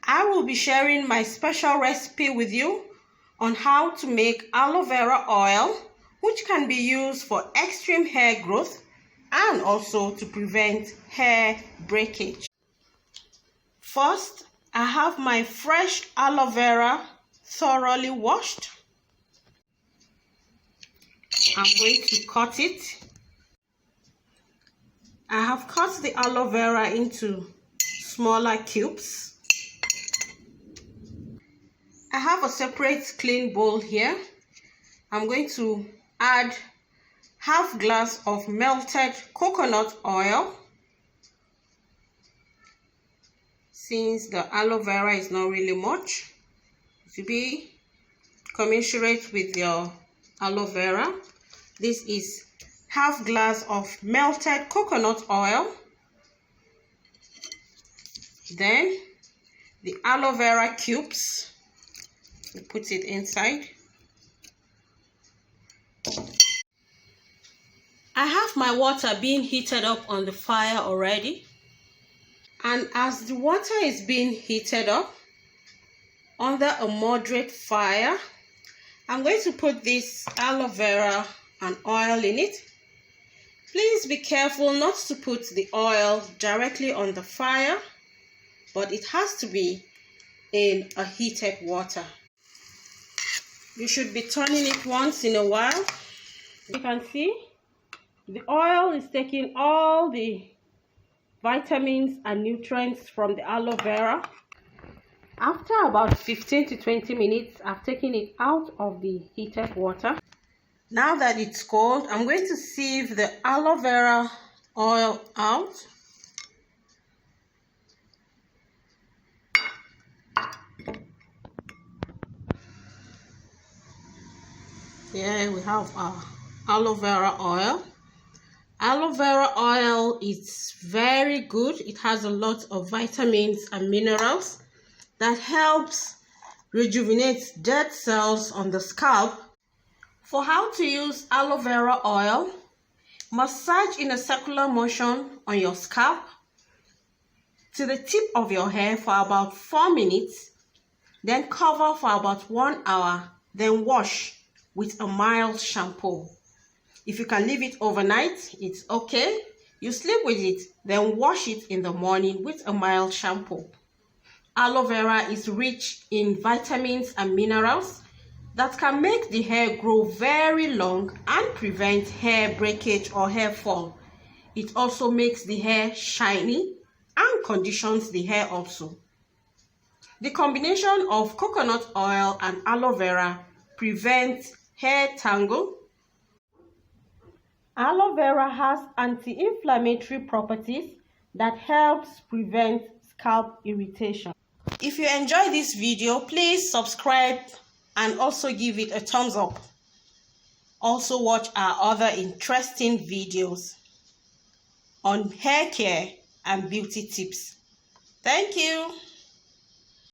I will be sharing my special recipe with you on how to make aloe vera oil, which can be used for extreme hair growth and also to prevent hair breakage. First, I have my fresh aloe vera thoroughly washed. I'm going to cut it. I have cut the aloe vera into smaller cubes. I have a separate clean bowl here. I'm going to add half glass of melted coconut oil. Since the aloe vera is not really much, to be commensurate with your aloe vera, this is half glass of melted coconut oil. Then the aloe vera cubes, we put it inside. I have my water being heated up on the fire already. And as the water is being heated up under a moderate fire, I'm going to put this aloe vera and oil in it. Please be careful not to put the oil directly on the fire, but it has to be in a heated water. You should be turning it once in a while. You can see the oil is taking all the vitamins and nutrients from the aloe vera. After about 15 to 20 minutes, I've taken it out of the heated water. Now that it's cold, I'm going to sieve the aloe vera oil out. Here we have our aloe vera oil. Aloe vera oil is very good. It has a lot of vitamins and minerals that helps rejuvenate dead cells on the scalp. For how to use aloe vera oil, massage in a circular motion on your scalp to the tip of your hair for about 4 minutes, then cover for about 1 hour, then wash with a mild shampoo. If you can leave it overnight, it's okay. You sleep with it, then wash it in the morning with a mild shampoo. Aloe vera is rich in vitamins and minerals that can make the hair grow very long and prevent hair breakage or hair fall. It also makes the hair shiny and conditions the hair also. The combination of coconut oil and aloe vera prevents hair tangle. Aloe vera has anti-inflammatory properties that helps prevent scalp irritation. If you enjoy this video, please subscribe and also give it a thumbs up. Also watch our other interesting videos on hair care and beauty tips. Thank you.